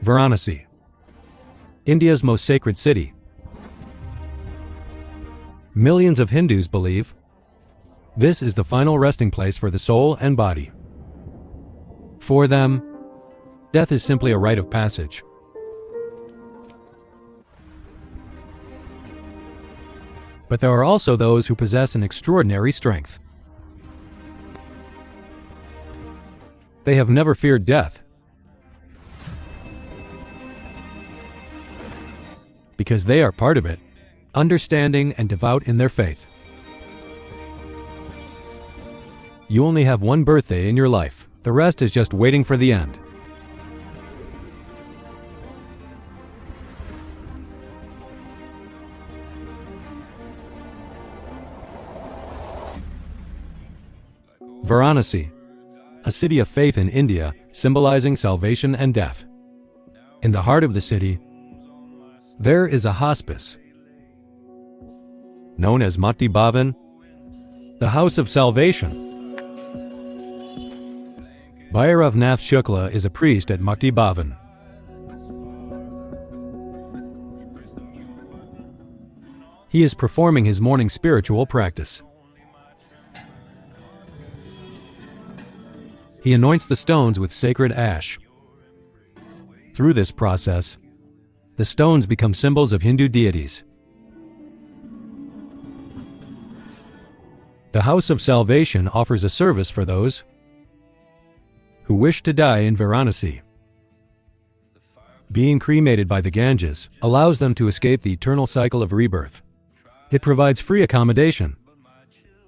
Varanasi, India's most sacred city. Millions of Hindus believe this is the final resting place for the soul and body. For them, death is simply a rite of passage. But there are also those who possess an extraordinary strength. They have never feared death, because they are part of it, understanding and devout in their faith. You only have one birthday in your life. The rest is just waiting for the end. Varanasi, a city of faith in India, symbolizing salvation and death. In the heart of the city, there is a hospice, known as Mukti Bhavan, the House of Salvation. Loknath Shukla is a priest at Mukti Bhavan. He is performing his morning spiritual practice. He anoints the stones with sacred ash. Through this process, the stones become symbols of Hindu deities. The House of Salvation offers a service for those who wish to die in Varanasi. Being cremated by the Ganges allows them to escape the eternal cycle of rebirth. It provides free accommodation,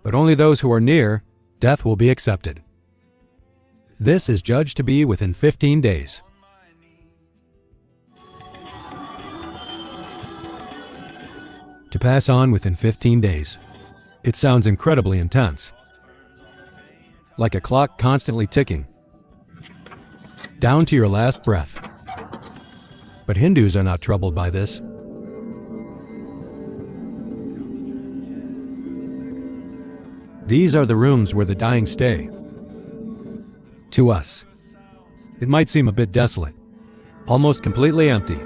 but only those who are near death will be accepted. This is judged to be within 15 days. To pass on within 15 days. It sounds incredibly intense. Like a clock constantly ticking, down to your last breath. But Hindus are not troubled by this. These are the rooms where the dying stay. To us, it might seem a bit desolate, almost completely empty.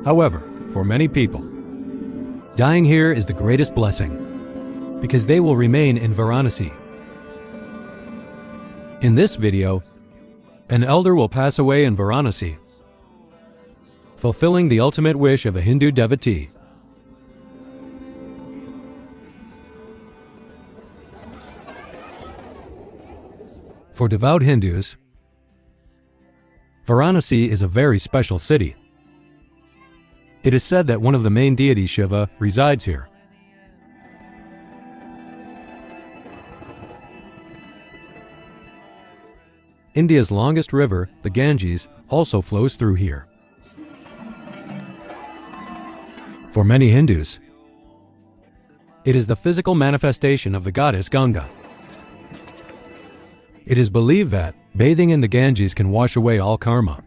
However, for many people, dying here is the greatest blessing, because they will remain in Varanasi. In this video, an elder will pass away in Varanasi, fulfilling the ultimate wish of a Hindu devotee. For devout Hindus, Varanasi is a very special city. It is said that one of the main deities, Shiva, resides here. India's longest river, the Ganges, also flows through here. For many Hindus, it is the physical manifestation of the goddess Ganga. It is believed that bathing in the Ganges can wash away all karma.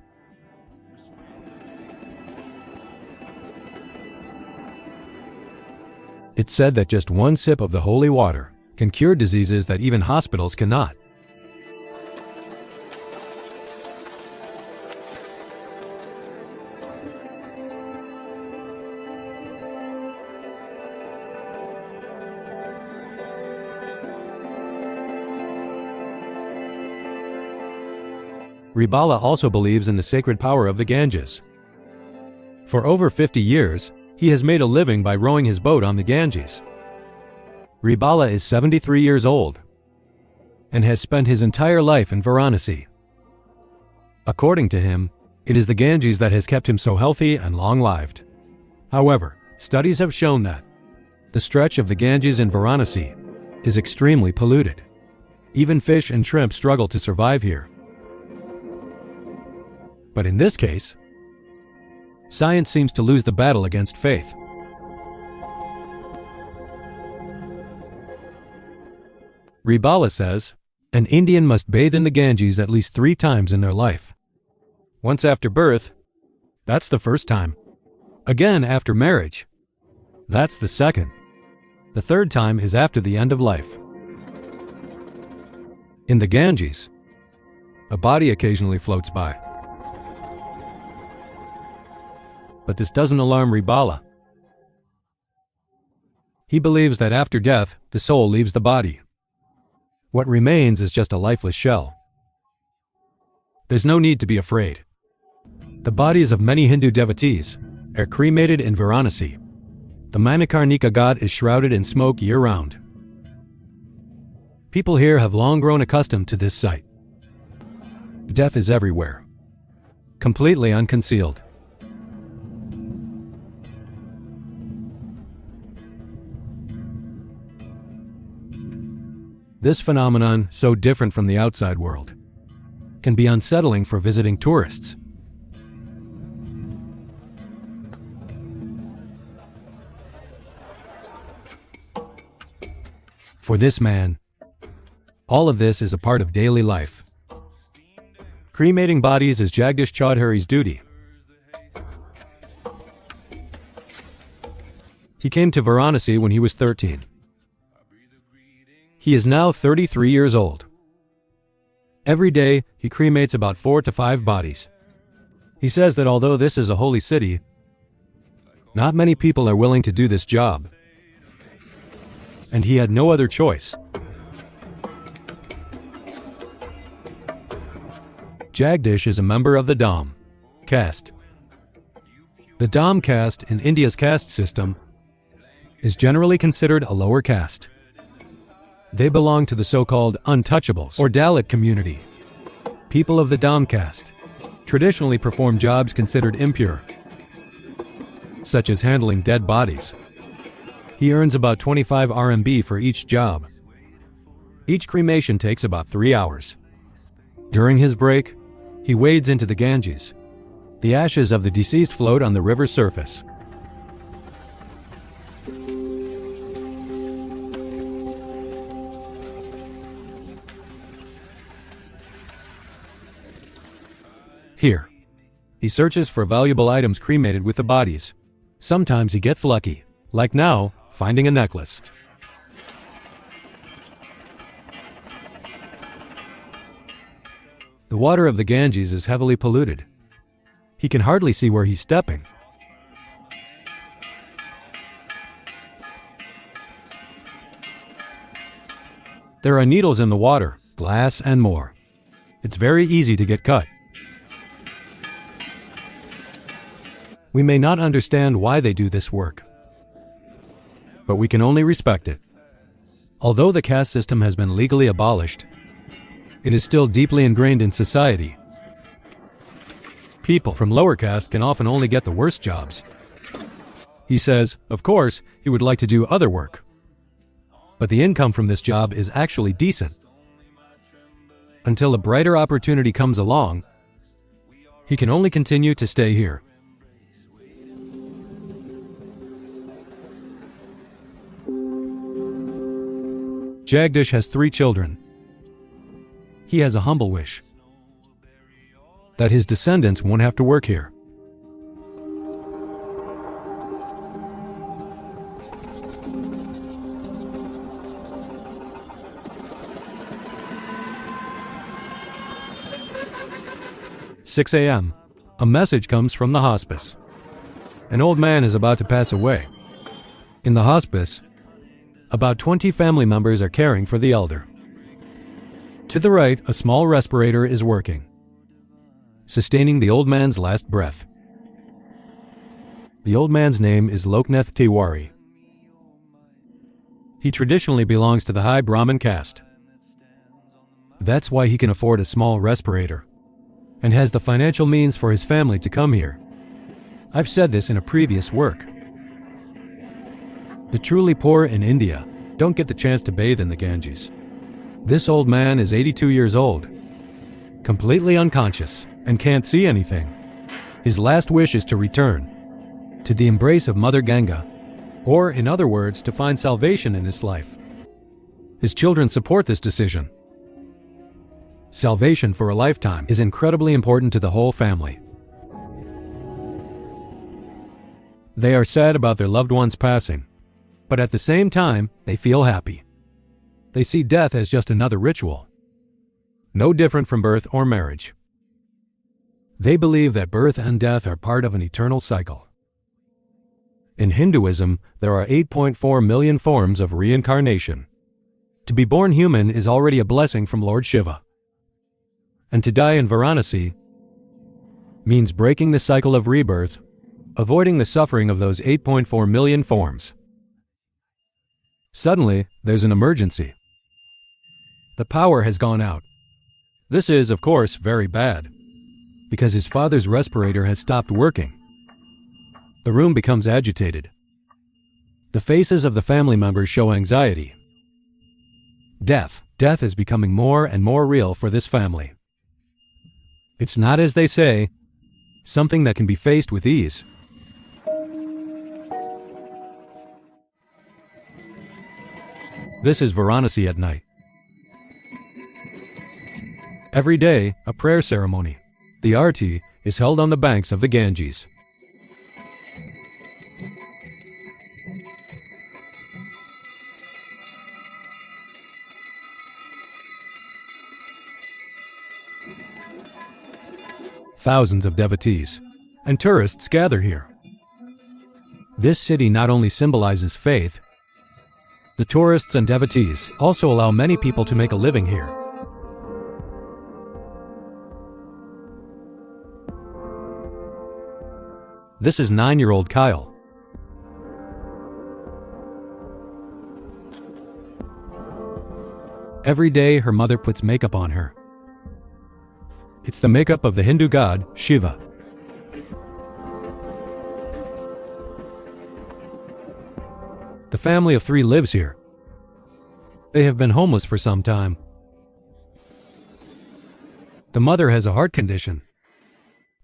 It's said that just one sip of the holy water can cure diseases that even hospitals cannot. Ribala also believes in the sacred power of the Ganges. For over 50 years, he has made a living by rowing his boat on the Ganges. Ribala is 73 years old and has spent his entire life in Varanasi. According to him, it is the Ganges that has kept him so healthy and long-lived. However, studies have shown that the stretch of the Ganges in Varanasi is extremely polluted. Even fish and shrimp struggle to survive here. But in this case, science seems to lose the battle against faith. Ribala says, an Indian must bathe in the Ganges at least 3 times in their life. Once after birth, that's the first time. Again after marriage, that's the second. The third time is after the end of life. In the Ganges, a body occasionally floats by. But this doesn't alarm Ribala. He believes that after death, the soul leaves the body. What remains is just a lifeless shell. There's no need to be afraid. The bodies of many Hindu devotees are cremated in Varanasi. The Manikarnika Ghat is shrouded in smoke year-round. People here have long grown accustomed to this sight. Death is everywhere, completely unconcealed. This phenomenon, so different from the outside world, can be unsettling for visiting tourists. For this man, all of this is a part of daily life. Cremating bodies is Jagdish Chaudhary's duty. He came to Varanasi when he was 13. He is now 33 years old. Every day, he cremates about 4 to 5 bodies. He says that although this is a holy city, not many people are willing to do this job. And he had no other choice. Jagdish is a member of the Dam caste. The Dam caste in India's caste system is generally considered a lower caste. They belong to the so-called untouchables or Dalit community. People of the Dam caste traditionally perform jobs considered impure, such as handling dead bodies. He earns about 25 RMB for each job. Each cremation takes about 3 hours. During his break, he wades into the Ganges. The ashes of the deceased float on the river's surface. Here, he searches for valuable items cremated with the bodies. Sometimes he gets lucky, like now, finding a necklace. The water of the Ganges is heavily polluted. He can hardly see where he's stepping. There are needles in the water, glass, and more. It's very easy to get cut. We may not understand why they do this work, but we can only respect it. Although the caste system has been legally abolished, it is still deeply ingrained in society. People from lower caste can often only get the worst jobs. He says, of course, he would like to do other work, but the income from this job is actually decent. Until a brighter opportunity comes along, he can only continue to stay here. Jagdish has 3 children. He has a humble wish that his descendants won't have to work here. At 6 a.m., a message comes from the hospice. An old man is about to pass away. In the hospice, about 20 family members are caring for the elder. To the right, a small respirator is working, sustaining the old man's last breath. The old man's name is Loknath Tiwari. He traditionally belongs to the high Brahmin caste. That's why he can afford a small respirator and has the financial means for his family to come here. I've said this in a previous work. The truly poor in India don't get the chance to bathe in the Ganges. This old man is 82 years old, completely unconscious, and can't see anything. His last wish is to return to the embrace of Mother Ganga, or in other words, to find salvation in this life. His children support this decision. Salvation for a lifetime is incredibly important to the whole family. They are sad about their loved ones passing, but at the same time, they feel happy. They see death as just another ritual, no different from birth or marriage. They believe that birth and death are part of an eternal cycle. In Hinduism, there are 8.4 million forms of reincarnation. To be born human is already a blessing from Lord Shiva. And to die in Varanasi means breaking the cycle of rebirth, avoiding the suffering of those 8.4 million forms. Suddenly, there's an emergency. The power has gone out. This is, of course, very bad, because his father's respirator has stopped working. The room becomes agitated. The faces of the family members show anxiety. Death is becoming more and more real for this family. It's not, as they say, something that can be faced with ease. This is Varanasi at night. Every day, a prayer ceremony. The arti is held on the banks of the Ganges. Thousands of devotees and tourists gather here. This city not only symbolizes faith, the tourists and devotees also allow many people to make a living here. This is 9-year-old Kajal. Every day her mother puts makeup on her. It's the makeup of the Hindu god, Shiva. The family of 3 lives here. They have been homeless for some time. The mother has a heart condition,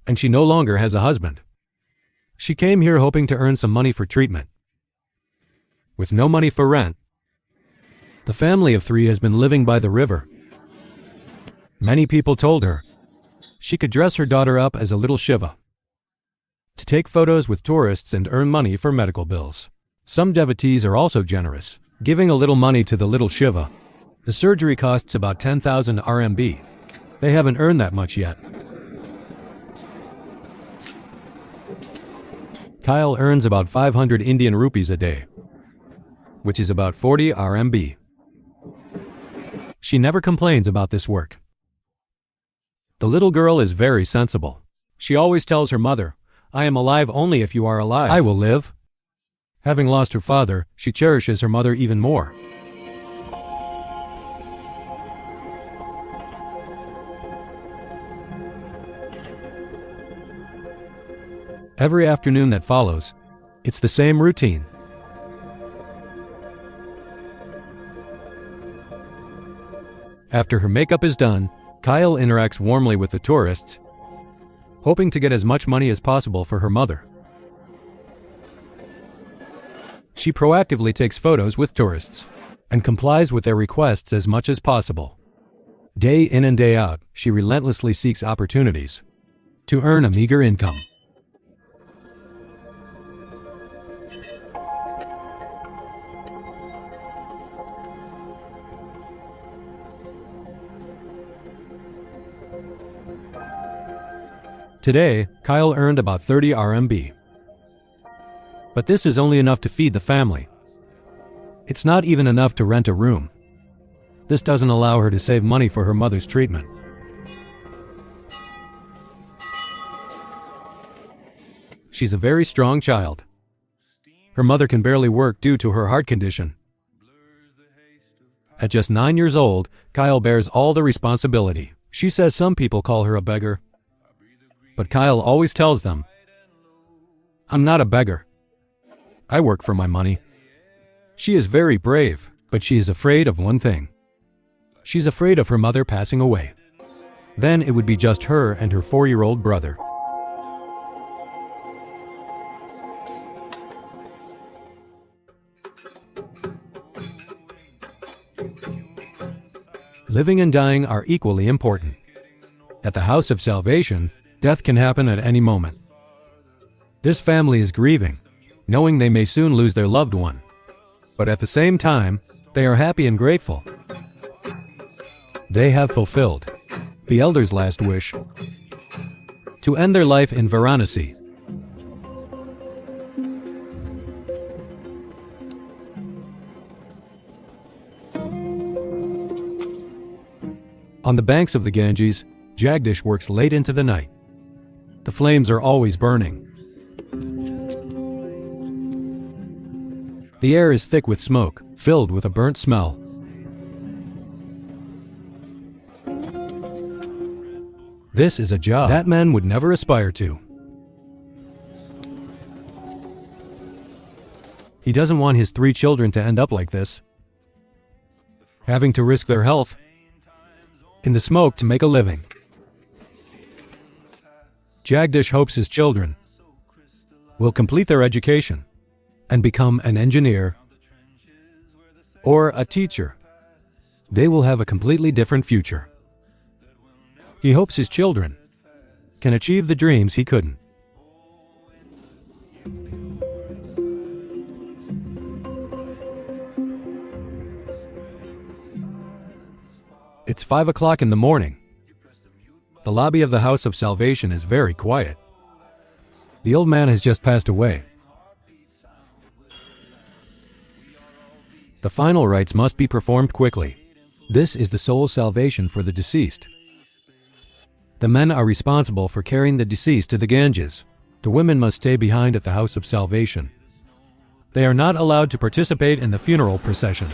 and she no longer has a husband. She came here hoping to earn some money for treatment. With no money for rent, the family of 3 has been living by the river. Many people told her she could dress her daughter up as a little Shiva to take photos with tourists and earn money for medical bills. Some devotees are also generous, giving a little money to the little Shiva. The surgery costs about 10,000 RMB. They haven't earned that much yet. Kajal earns about 500 Indian rupees a day, which is about 40 RMB. She never complains about this work. The little girl is very sensible. She always tells her mother, "I am alive only if you are alive. I will live." Having lost her father, she cherishes her mother even more. Every afternoon that follows, it's the same routine. After her makeup is done, Kajal interacts warmly with the tourists, hoping to get as much money as possible for her mother. She proactively takes photos with tourists and complies with their requests as much as possible. Day in and day out, she relentlessly seeks opportunities to earn a meager income. Today, Kajal earned about 30 RMB. But this is only enough to feed the family. It's not even enough to rent a room. This doesn't allow her to save money for her mother's treatment. She's a very strong child. Her mother can barely work due to her heart condition. At just 9 years old, Kajal bears all the responsibility. She says some people call her a beggar, but Kajal always tells them, "I'm not a beggar. I work for my money." She is very brave, but she is afraid of one thing. She's afraid of her mother passing away. Then it would be just her and her 4-year-old brother. Living and dying are equally important. At the House of Salvation, death can happen at any moment. This family is grieving, knowing they may soon lose their loved one. But at the same time, they are happy and grateful. They have fulfilled the elder's last wish to end their life in Varanasi. On the banks of the Ganges, Jagdish works late into the night. The flames are always burning. The air is thick with smoke, filled with a burnt smell. This is a job that man would never aspire to. He doesn't want his 3 children to end up like this, having to risk their health in the smoke to make a living. Jagdish hopes his children will complete their education and become an engineer or a teacher. They will have a completely different future. He hopes his children can achieve the dreams he couldn't. It's 5 o'clock in the morning. The lobby of the House of Salvation is very quiet. The old man has just passed away. The final rites must be performed quickly. This is the soul salvation for the deceased. The men are responsible for carrying the deceased to the Ganges. The women must stay behind at the House of Salvation. They are not allowed to participate in the funeral procession.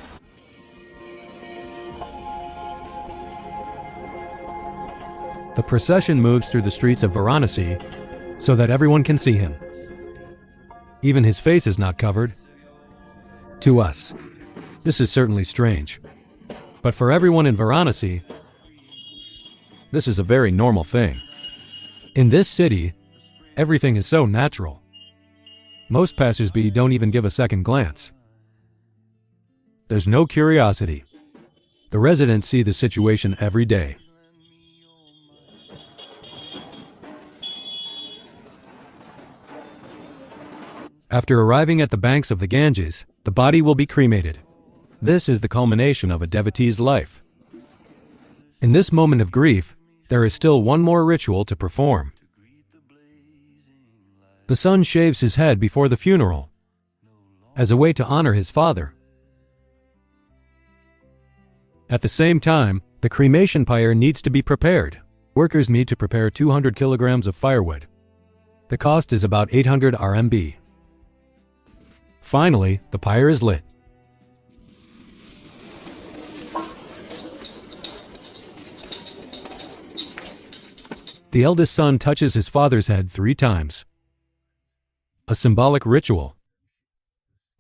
The procession moves through the streets of Varanasi so that everyone can see him. Even his face is not covered. To us, this is certainly strange. But for everyone in Varanasi, this is a very normal thing. In this city, everything is so natural. Most passers-by don't even give a second glance. There's no curiosity. The residents see the situation every day. After arriving at the banks of the Ganges, the body will be cremated. This is the culmination of a devotee's life. In this moment of grief, there is still one more ritual to perform. The son shaves his head before the funeral, as a way to honor his father. At the same time, the cremation pyre needs to be prepared. Workers need to prepare 200 kilograms of firewood. The cost is about 800 RMB. Finally, the pyre is lit. The eldest son touches his father's head 3 times. A symbolic ritual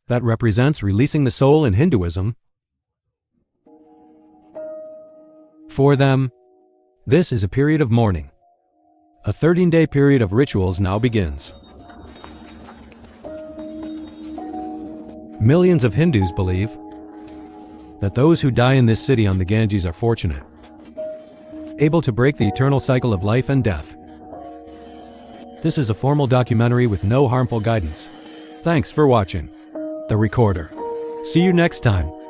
that represents releasing the soul in Hinduism. For them, this is a period of mourning. A 13-day period of rituals now begins. Millions of Hindus believe that those who die in this city on the Ganges are fortunate, able to break the eternal cycle of life and death. This is a formal documentary with no harmful guidance. Thanks for watching. The Recorder. See you next time.